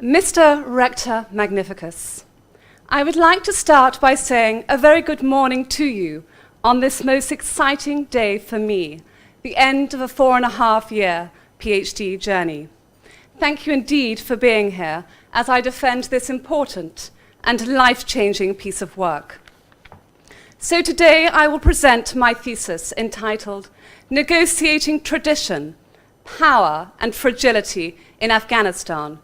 Mr. Rector Magnificus, I would like to start by saying a very good morning to you on this most exciting day for me, the end of a 4.5-year PhD journey. Thank you indeed for being here as I defend this important and life-changing piece of work. So today I will present my thesis entitled Negotiating Tradition, Power and Fragility in Afghanistan,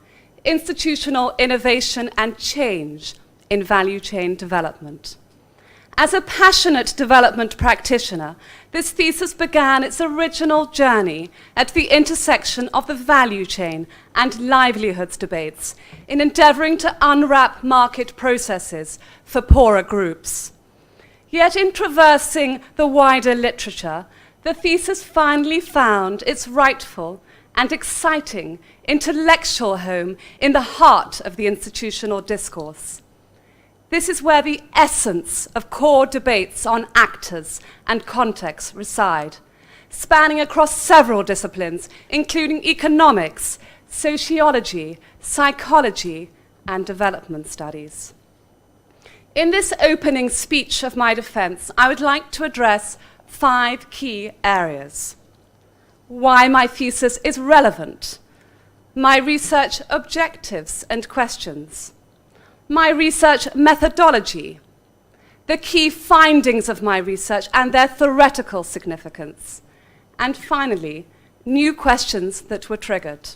Institutional Innovation and Change in Value Chain Development. As a passionate development practitioner, this thesis began its original journey at the intersection of the value chain and livelihoods debates in endeavoring to unwrap market processes for poorer groups. Yet in traversing the wider literature, the thesis finally found its rightful and exciting intellectual home in the heart of the institutional discourse. This is where the essence of core debates on actors and context reside, spanning across several disciplines, including economics, sociology, psychology, and development studies. In this opening speech of my defense, I would like to address 5 key areas. Why my thesis is relevant, my research objectives and questions, my research methodology, the key findings of my research and their theoretical significance, and finally, new questions that were triggered.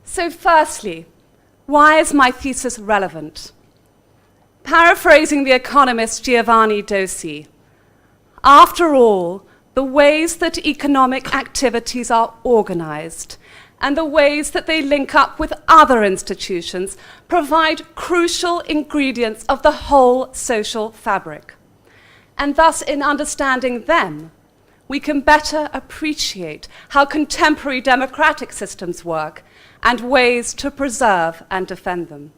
So firstly, why is my thesis relevant? Paraphrasing the economist Giovanni Dossi, after all, the ways that economic activities are organized and the ways that they link up with other institutions provide crucial ingredients of the whole social fabric. And thus, in understanding them, we can better appreciate how contemporary democratic systems work and ways to preserve and defend them.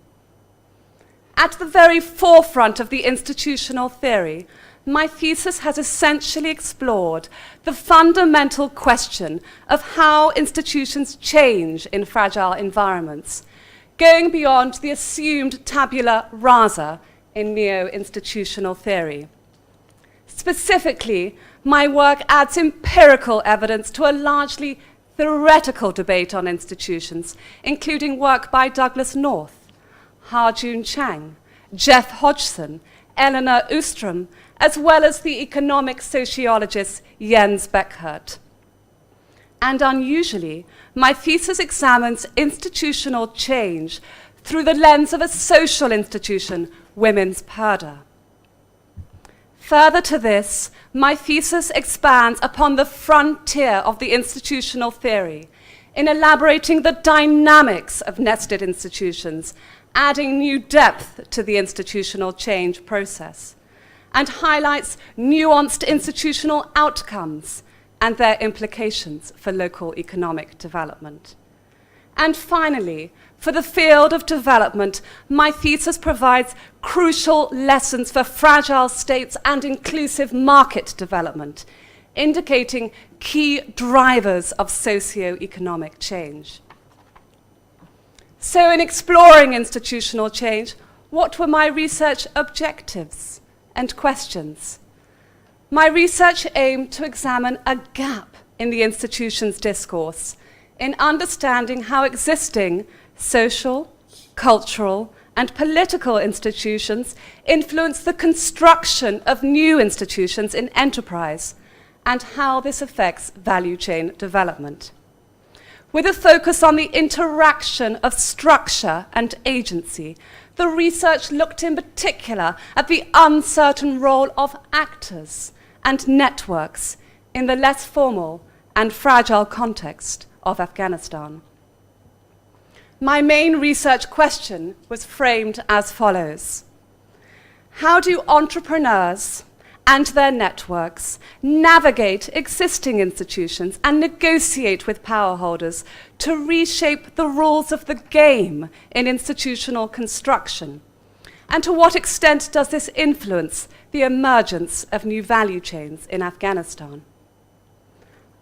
At the very forefront of the institutional theory, my thesis has essentially explored the fundamental question of how institutions change in fragile environments, going beyond the assumed tabula rasa in neo-institutional theory. Specifically, my work adds empirical evidence to a largely theoretical debate on institutions, including work by Douglas North, Ha-Joon Chang, Jeff Hodgson, Eleanor Ostrom, as well as the economic sociologist Jens Beckert. And unusually, my thesis examines institutional change through the lens of a social institution, women's purdah. Further to this, my thesis expands upon the frontier of the institutional theory in elaborating the dynamics of nested institutions, adding new depth to the institutional change process, and highlights nuanced institutional outcomes and their implications for local economic development. And finally, for the field of development, my thesis provides crucial lessons for fragile states and inclusive market development, indicating key drivers of socio-economic change. So in exploring institutional change, what were my research objectives and questions? My research aimed to examine a gap in the institution's discourse in understanding how existing social, cultural, and political institutions influence the construction of new institutions in enterprise and how this affects value chain development. With a focus on the interaction of structure and agency, the research looked in particular at the uncertain role of actors and networks in the less formal and fragile context of Afghanistan. My main research question was framed as follows: how do entrepreneurs and their networks navigate existing institutions and negotiate with power holders to reshape the rules of the game in institutional construction? And to what extent does this influence the emergence of new value chains in Afghanistan?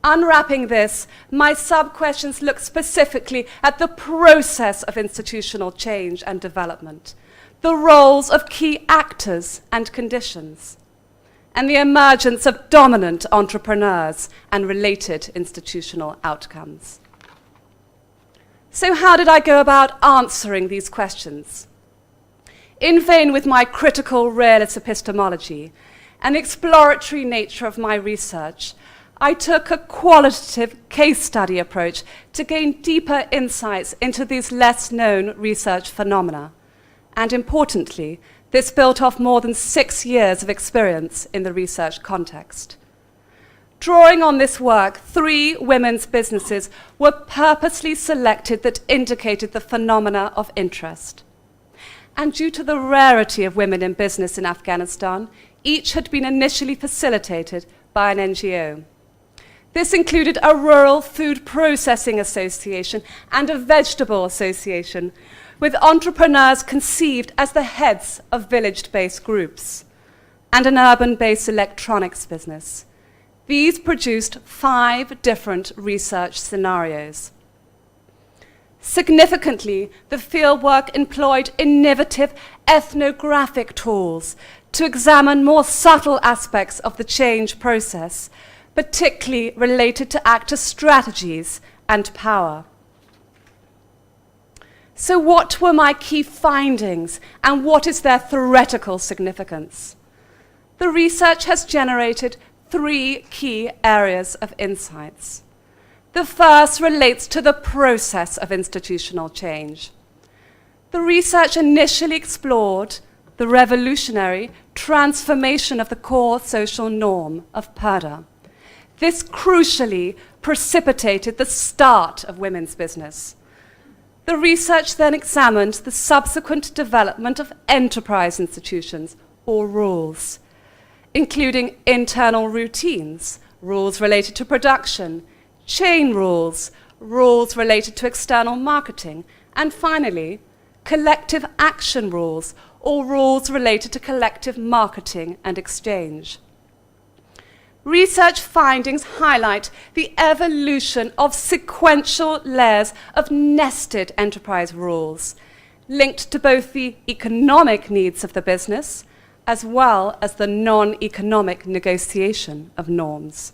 Unwrapping this, my sub-questions look specifically at the process of institutional change and development, the roles of key actors and conditions, and the emergence of dominant entrepreneurs and related institutional outcomes. So how did I go about answering these questions? In vein with my critical realist epistemology and the exploratory nature of my research, I took a qualitative case study approach to gain deeper insights into these less-known research phenomena. And importantly, this built off more than 6 years of experience in the research context. Drawing on this work, 3 women's businesses were purposely selected that indicated the phenomena of interest. And due to the rarity of women in business in Afghanistan, each had been initially facilitated by an NGO. This included a rural food processing association and a vegetable association, with entrepreneurs conceived as the heads of village-based groups, and an urban-based electronics business. These produced 5 different research scenarios. Significantly, the fieldwork employed innovative ethnographic tools to examine more subtle aspects of the change process, particularly related to actor strategies and power. So what were my key findings, and what is their theoretical significance? The research has generated 3 key areas of insights. The first relates to the process of institutional change. The research initially explored the revolutionary transformation of the core social norm of purdah. This crucially precipitated the start of women's business. The research then examined the subsequent development of enterprise institutions, or rules, including internal routines, rules related to production, chain rules, rules related to external marketing, and finally, collective action rules, or rules related to collective marketing and exchange. Research findings highlight the evolution of sequential layers of nested enterprise rules, linked to both the economic needs of the business as well as the non-economic negotiation of norms.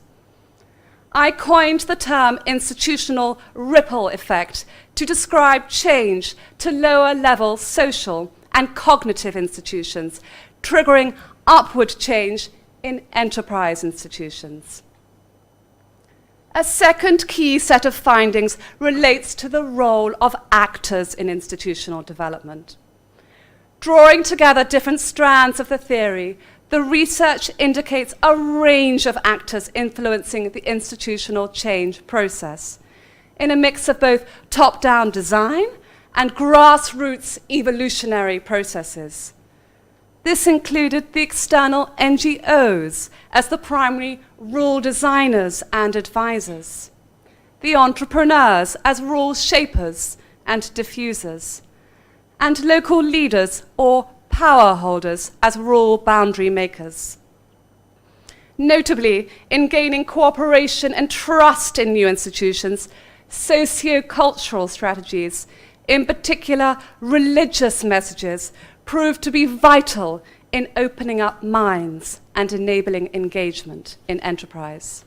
I coined the term institutional ripple effect to describe change to lower-level social and cognitive institutions, triggering upward change in enterprise institutions. A second key set of findings relates to the role of actors in institutional development. Drawing together different strands of the theory, the research indicates a range of actors influencing the institutional change process, in a mix of both top-down design and grassroots evolutionary processes. This included the external NGOs as the primary rule designers and advisors, the entrepreneurs as rule shapers and diffusers, and local leaders or power holders as rule boundary makers. Notably, in gaining cooperation and trust in new institutions, socio-cultural strategies, in particular religious messages, proved to be vital in opening up minds and enabling engagement in enterprise.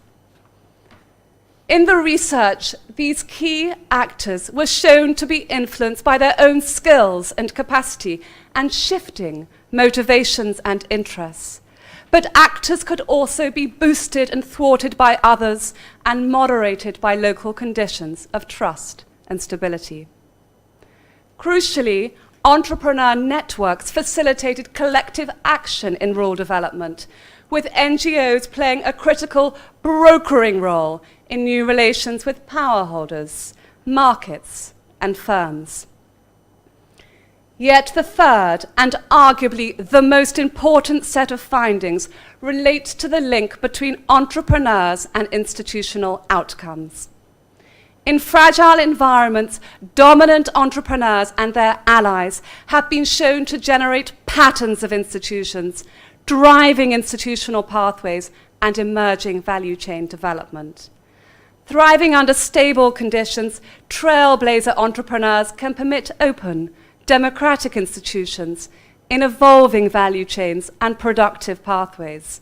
In the research, these key actors were shown to be influenced by their own skills and capacity and shifting motivations and interests. But actors could also be boosted and thwarted by others and moderated by local conditions of trust and stability. Crucially, entrepreneur networks facilitated collective action in rural development, with NGOs playing a critical brokering role in new relations with power holders, markets, and firms. Yet the third, and arguably the most important set of findings, relates to the link between entrepreneurs and institutional outcomes. In fragile environments, dominant entrepreneurs and their allies have been shown to generate patterns of institutions, driving institutional pathways and emerging value chain development. Thriving under stable conditions, trailblazer entrepreneurs can permit open, democratic institutions in evolving value chains and productive pathways.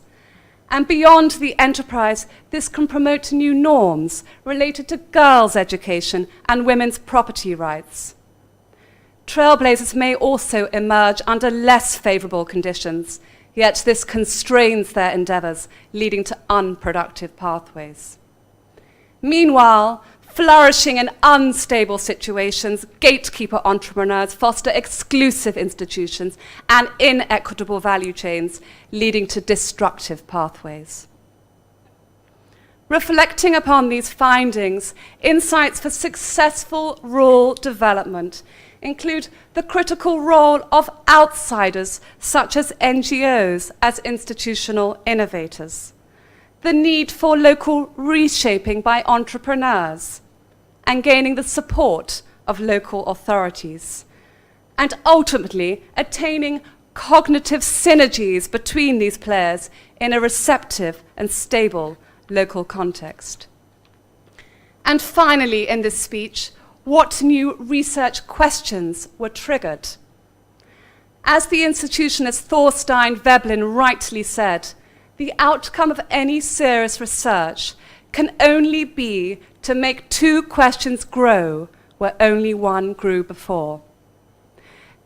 And beyond the enterprise, this can promote new norms related to girls' education and women's property rights. Trailblazers may also emerge under less favorable conditions, yet this constrains their endeavors, leading to unproductive pathways. Meanwhile, flourishing in unstable situations, gatekeeper entrepreneurs foster exclusive institutions and inequitable value chains, leading to destructive pathways. Reflecting upon these findings, insights for successful rural development include the critical role of outsiders, such as NGOs, as institutional innovators, the need for local reshaping by entrepreneurs, and gaining the support of local authorities, and ultimately attaining cognitive synergies between these players in a receptive and stable local context. And finally, in this speech, what new research questions were triggered? As the institutionist Thorstein Veblen rightly said, the outcome of any serious research can only be to make two questions grow where only one grew before.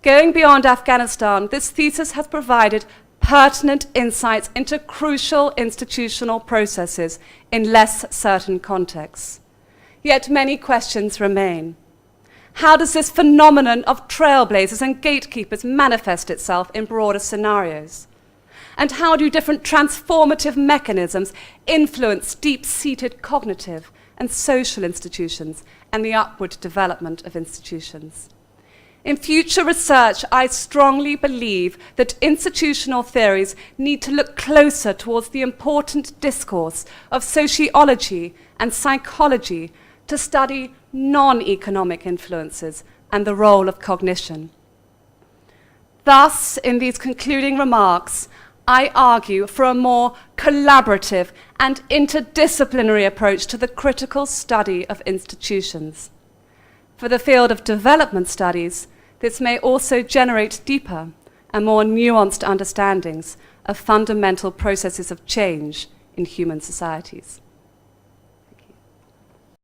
Going beyond Afghanistan, this thesis has provided pertinent insights into crucial institutional processes in less certain contexts. Yet many questions remain. How does this phenomenon of trailblazers and gatekeepers manifest itself in broader scenarios? And how do different transformative mechanisms influence deep-seated cognitive and social institutions and the upward development of institutions? In future research, I strongly believe that institutional theories need to look closer towards the important discourse of sociology and psychology to study non-economic influences and the role of cognition. Thus, in these concluding remarks, I argue for a more collaborative and interdisciplinary approach to the critical study of institutions. For the field of development studies, this may also generate deeper and more nuanced understandings of fundamental processes of change in human societies.